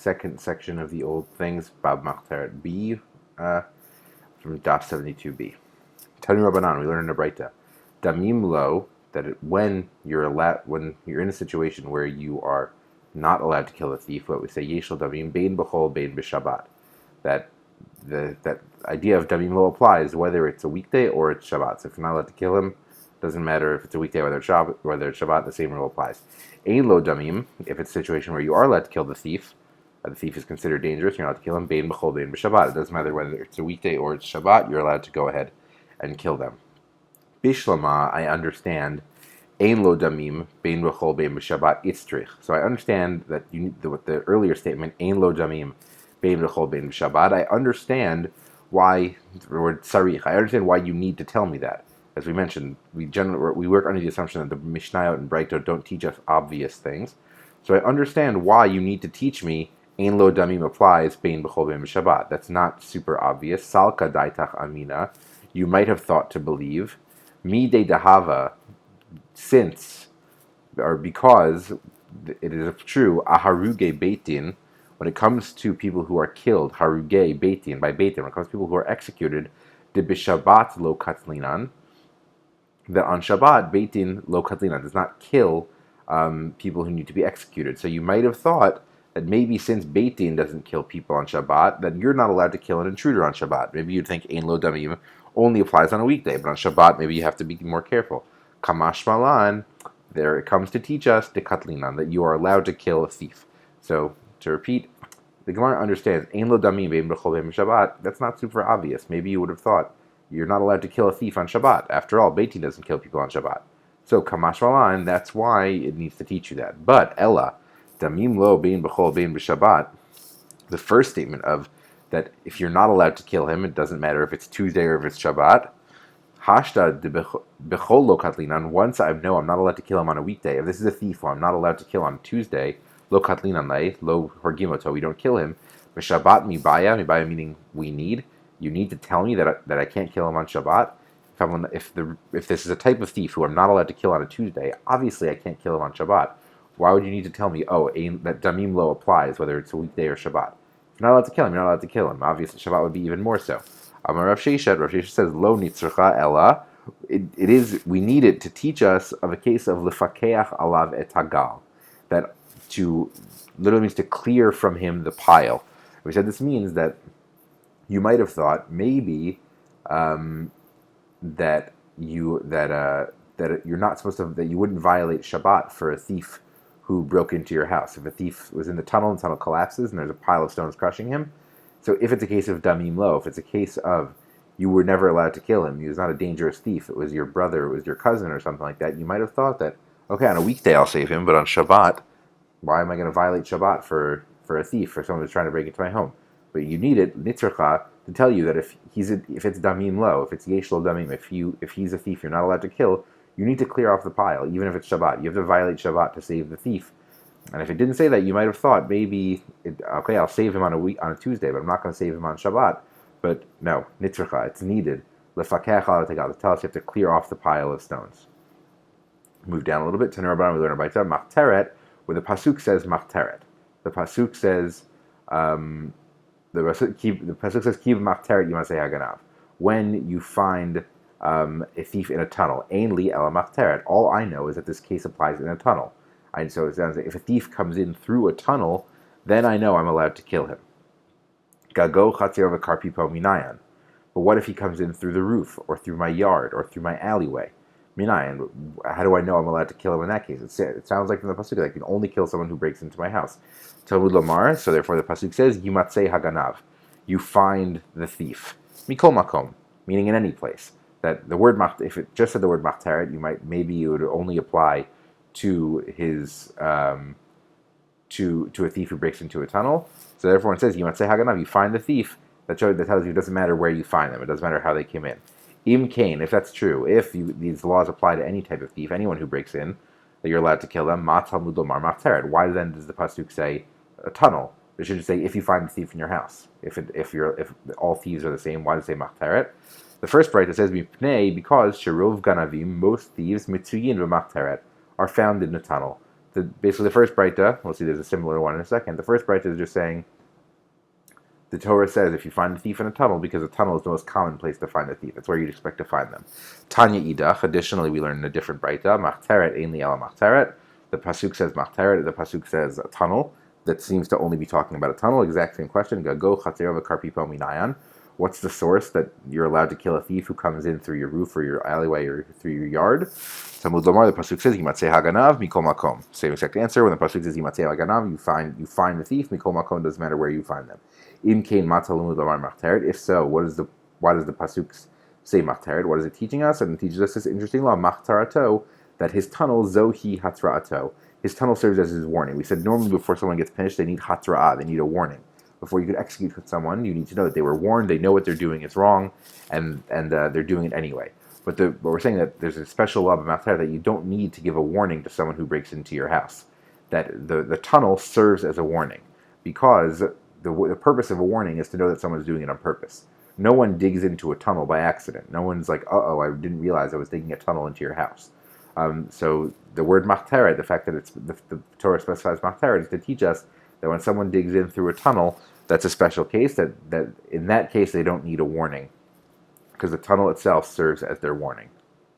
second section of the old things, Bab Machteret B, from Daf 72b. Tanu Rabbanan, we learn in the Braita, Damim lo, that when you're in a situation where you are not allowed to kill a thief, what we say Yeshel Damim Bein B'chol Bein B'Shabbat, that that idea of Damim lo applies whether it's a weekday or it's Shabbat. So if you're not allowed to kill him, doesn't matter if it's a weekday whether it's Shabbat, the same rule applies. Ein lo Damim, if it's a situation where you are allowed to kill the thief is considered dangerous, you're allowed to kill him, Bein B'chol Bein B'Shabbat. It doesn't matter whether it's a weekday or it's Shabbat, you're allowed to go ahead and kill them. Bishlama, I understand, Ein lo Damim, Bein B'chol Bein B'Shabbat Itzrich. So I understand that with the earlier statement, Ein lo Damim, Bein B'chol Bein B'Shabbat, I understand why, the word Sarich, I understand why you need to tell me that. As we mentioned, we work under the assumption that the Mishnayot and Braito don't teach us obvious things. So I understand why you need to teach me Ein lo Damim applies Bein B'chol Bein B'Shabbat. That's not super obvious. Salka daitach amina. You might have thought to believe. Mi de dahava, since, or because, it is true, aharuge beitin, when it comes to people who are killed, haruge beitin, by beitin, when it comes to people who are executed, de b'Shabbat lo katlinan, that on Shabbat, beitin lo katlinan does not kill people who need to be executed. So you might have thought that maybe since Beit Din doesn't kill people on Shabbat, that you're not allowed to kill an intruder on Shabbat. Maybe you'd think Ein lo Damim only applies on a weekday, but on Shabbat maybe you have to be more careful. Kamash Malan, there it comes to teach us, de Katlinan, that you are allowed to kill a thief. So, to repeat, the Gemara understands, Ein lo Damim bein b'chol bein Shabbat, that's not super obvious. Maybe you would have thought, you're not allowed to kill a thief on Shabbat. After all, Beit Din doesn't kill people on Shabbat. So, Kamash Malan, that's why it needs to teach you that. But, Ella, Damim lo bein b'chol bein b'Shabbat, the first statement of that if you're not allowed to kill him, it doesn't matter if it's Tuesday or if it's Shabbat. Hashta de b'chol lo katlinan, once I know I'm not allowed to kill him on a weekday. If this is a thief who I'm not allowed to kill on Tuesday, lo katlinan lei, lo horgimoto, we don't kill him. B'Shabbat mibaya meaning we need. You need to tell me that I can't kill him on Shabbat. If this is a type of thief who I'm not allowed to kill on a Tuesday, obviously I can't kill him on Shabbat. Why would you need to tell me, that Damim lo applies, whether it's a weekday or Shabbat? If you're not allowed to kill him, you're not allowed to kill him. Obviously, Shabbat would be even more so. Amar Rav Sheshet says, lo nitzrecha ella. It is, we need it to teach us of a case of lefakeach alav et hagal. That literally means to clear from him the pile. We said this means that you might have thought maybe that you're not supposed to, that you wouldn't violate Shabbat for a thief who broke into your house. If a thief was in the tunnel collapses and there's a pile of stones crushing him. So if it's a case of Damim lo, if it's a case of you were never allowed to kill him, he was not a dangerous thief, it was your brother, it was your cousin or something like that, you might have thought that, okay, on a weekday I'll save him, but on Shabbat, why am I going to violate Shabbat for a thief, for someone who's trying to break into my home? But you need it, nitzrecha, to tell you that if it's Damim lo, if it's Yesh lo Damim, if he's a thief you're not allowed to kill, you need to clear off the pile, even if it's Shabbat. You have to violate Shabbat to save the thief. And if it didn't say that, you might have thought maybe, okay, I'll save him on a Tuesday, but I'm not going to save him on Shabbat. But no, nitzrecha, it's needed. Lefakech al tegal, to tell us you have to clear off the pile of stones. Move down a little bit. Tanur Rabbanan, we learn about Machteret, where the pasuk says Machteret. The pasuk says, the pasuk says Kiv Machteret Yimasei Haganav. When you find a thief in a tunnel, Ein li ela Machteret. All I know is that this case applies in a tunnel. And so it sounds like if a thief comes in through a tunnel, then I know I'm allowed to kill him. Gago chatzir v'karpipo minayan. But what if he comes in through the roof, or through my yard, or through my alleyway? Minayan. How do I know I'm allowed to kill him in that case? It sounds like from the pasuk that I can only kill someone who breaks into my house. Talmud Lomar. So therefore the pasuk says Yimatzei haganav. You find the thief. Mikol makom, meaning in any place. That the word if it just said the word machteret, maybe it would only apply to his to a thief who breaks into a tunnel. So therefore it says Yimatzei haganav, you find the thief. That tells you it doesn't matter where you find them, it doesn't matter how they came in. Im kain, if that's true, if these laws apply to any type of thief, anyone who breaks in, that you're allowed to kill them, ma talmud lomar machteret. Why then does the pasuk say a tunnel? It should say if you find a thief in your house. If all thieves are the same, why does it say machteret? The first bright says mipnei, because sherov ganavim, most thieves mitzuyin v'machteret, are found in the tunnel. Basically the first Breita, we'll see there's a similar one in a second. The first Breita is just saying, the Torah says if you find a thief in a tunnel, because a tunnel is the most common place to find a thief. It's where you'd expect to find them. Tanya Idach, additionally we learn in a different Breita, Machteret ein li ela machteret. The Pasuk says Machteret, the Pasuk says a tunnel. That seems to only be talking about a tunnel. Exact same question. Gago chatzero v'karpipo minayan. What's the source that you're allowed to kill a thief who comes in through your roof or your alleyway or through your yard? Talmud Lomar, the pasuk says Yimatzeh haganav mikol makom. Same exact answer. When the pasuk says Yimatzeh haganav, you find the thief. Mikol makom, doesn't matter where you find them. Im kain matalumud lomar machteret. If so, why does the pasuk say machteret? What is it teaching us? And it teaches us this interesting law, machtarato, that his tunnel zohi hatra'ato. His tunnel serves as his warning. We said normally before someone gets punished, they need hatra'ah, they need a warning. Before you could execute someone, you need to know that they were warned, they know what they're doing is wrong, and they're doing it anyway. But we're saying that there's a special law of Machteret that you don't need to give a warning to someone who breaks into your house. That the tunnel serves as a warning, because the purpose of a warning is to know that someone's doing it on purpose. No one digs into a tunnel by accident. No one's like, uh-oh, I didn't realize I was digging a tunnel into your house. So the word machteret, the fact that the Torah specifies machteret, is to teach us that when someone digs in through a tunnel, that's a special case, that in that case they don't need a warning, because the tunnel itself serves as their warning.